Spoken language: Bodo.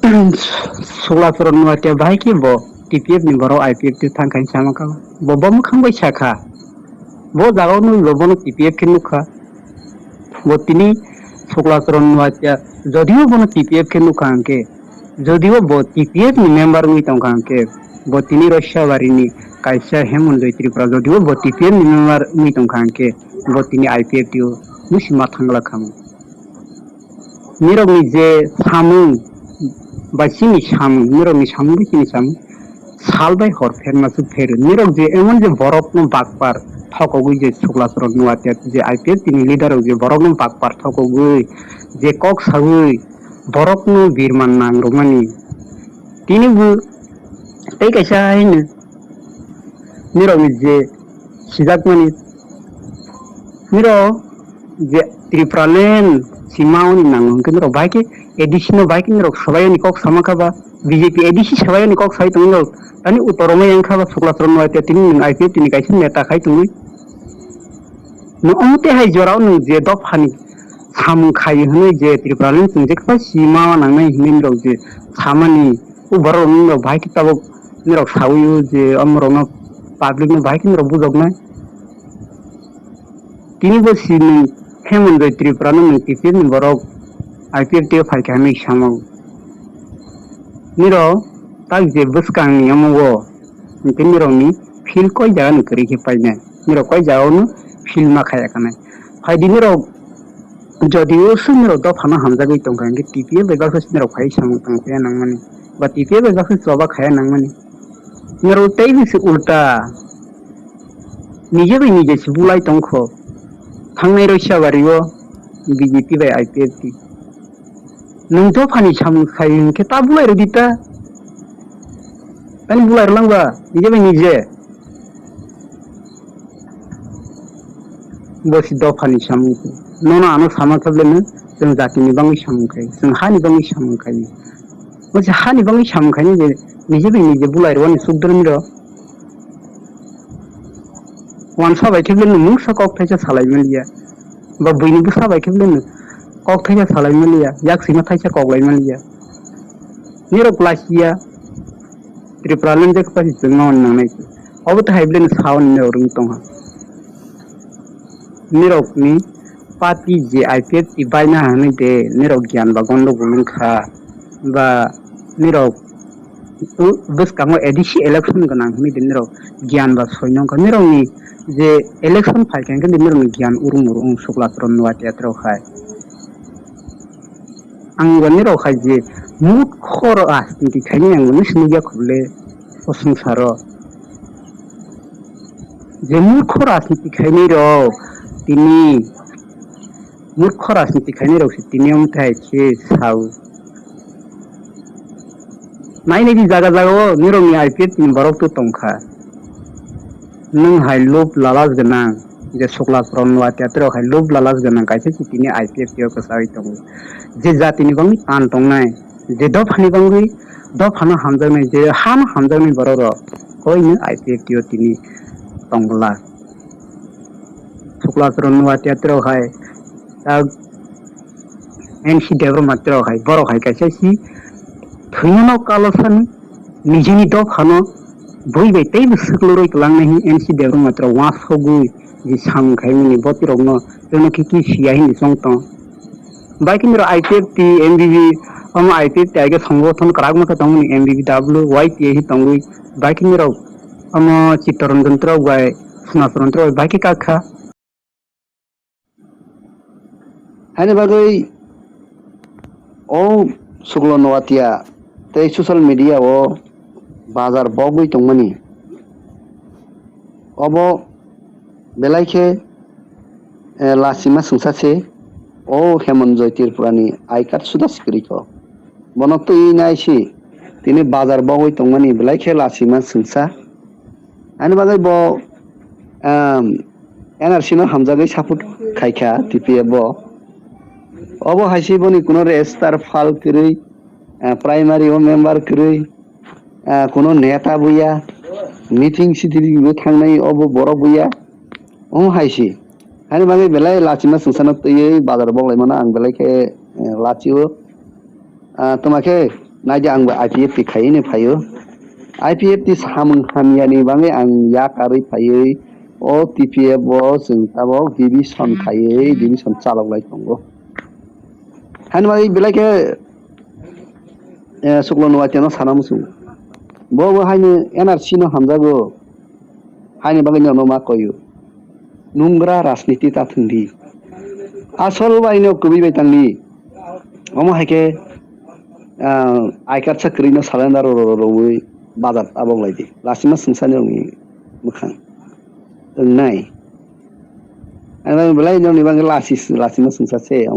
Sulasaron nuatia baiki bo TPF ni boro IPF ti tangkai sama ka bo bom khang bai saka bo jagao nu bo no TPF ke nukha bo tini sulasaron nuatia jodiyo bo no TPF ke nukha anke jodiyo bo TPF ni member ui tong anke bo tini Russia barini kaisa Hemant Tripura jodiyo bo TPF ni member ui tong anke bo tini IPF ti musima thangla kham mirog ni je samung Basini sam, mirok ni samu bikini samu, salbai hor fer masu fer, mirok je emon je borok no bakpar, thoko gui je suklasron nuatia je IPF tini leader je borok no bakpar thoko gui, je kok sagui, borok no birman nang romani, tini bu, tei kaisa ini, mirok ni je sijak mani, mirok je Tripuralen simau ni nang, mirok baiki additional biking rok sabai ni kok sama kaba BJP addition sabai ni kok sai tunglo tani utoroma yang kaba suklasron wa tini IPF tini kaisen neta khai tungui no amte hai jorao nu je dop hani sam khai hne je Tripuralen tunje kha sima nang nai hmin rok je samani ubaro no bhai ki tabok ni rok sawi je amrona public no bhai ki rok bujok na tini bo sin Hemant Tripura no TPF ni borok IPF te phai kami samang niro tak je buskang ni amogo tin niro ni fil koi jaga ni kari ke pai na niro koi jaga no fil ma khaya kana phai di niro jodi o su niro do phana hamja gai tong kan ke TPF be ga khas niro phai samang tong pe nang mani ba TPF be ga khas soba khaya nang mani niro tei bi se ulta nije bi nije se bulai tong kho thangnai Russia bariwo BJP bai IPF ti nung to phani sam khai ke ta bulai ro dita tani bulai langba nije be nije bosi do phani sam nona ano sama khable ne jeng jati ni bangi sam khai jeng hani bangi sam khai bosi hani bangi sam khai ni nije be nije bulai ro ni sugdrmi ro wan sa bai khable ne mung sa kok thaisa salai melia ba buini bu sa bai khable ne kok thaisa salai melia yak sima thaisa kok lai melia niro klasia Tripuralen je khasi jengnon nang nai obta haiblen saun ne rung tong ha niro ni party je IPF ti baina hane de niro gyan ba gondo bulung kha ba niro bus kamo edisi election ganang hne de niro gyan ba soinong ka niro ni je election phai kan de niro ni gyan urung suklasron nuatia tro khai ang niro khai je mut khor astinti khani ang nisniya khule osung saro je mut khor astinti khani ro tini mut khor astinti khani ro tini am thai che sau nai nei jaga jaga niro ni IPF tin borok tu tongkha nung hai lob lalas gana je suklasron nuatia tro hai lob lalas gana kaise tini IPF tio ka sai tong je jati ni bangi tan tong nai je do phani bangi do phana hamjang nai je han hamjang ni bororo koi ni IPF tio tini tongla suklasron nuatia tro hai NC development tro hai borok hai kaise si thuino kalosan nijini do phano boi bai tei sukloroi klang nahi NC development tro wa sogui ji sam khai ni boti rogno teno ki siai ni songto bike मेरो IPF टी MBB हम IPF टी आगे संगठन कराग मत तंग नि MBBW YT ही तंगुई बाइक मेरो हम चित्तरंजन त्र गाय सुनासरन त्र बाइक का खा हाने बागै ओ सुगलो नवातिया ते सोशल मीडिया ओ बाजार बगै तंगमनि अबो बेलाइखे लासिमा संसासे ओ Hemant Tripurani आई कार्ड सुदा सिक्रिको बनक तो ई नाइसी तिनी बाजार बगै तंगमनि बेलाइखे लासिमा संसा आनि बागै बो NRC no hamjagै support खाइखा TPF बो अबो हाइसी बनि कुनो रेजिस्टार फाल करै प्राइमारी ओ मेम्बर करै कुनो नेता बुया मीटिंग सिटिंग थांनाय अबो बर' बुया ओ हाइसी हानि बागै बेलाय लाचिमा संसाना तयै बाजार बगलाय माना आं बेलायखे लाचियो तमाखे नायदो आंबो IPF खायैनो फायो IPF ति सामों हामियानि बाङै आं या कारै फायै अ TPF जों ताबाव डिभिसन खायै डिभिसन चालावलाय दंगो हानवाई बेलायके सुक्ल नवातियानो साना मुसु बो हायनो NRC नो हामजागो हायनो बाङै नो मा कयो नुंग्रा राजनीति ताथुंदि आसल बायनो कबि बायतांनि अम हायके आयकार साख्रि न सालेन्डार रौयै बाजार आबावलायदि लासिमा संसानि मोखां नाय आं बेलाय नोंनि बाङै लासिमा संसासे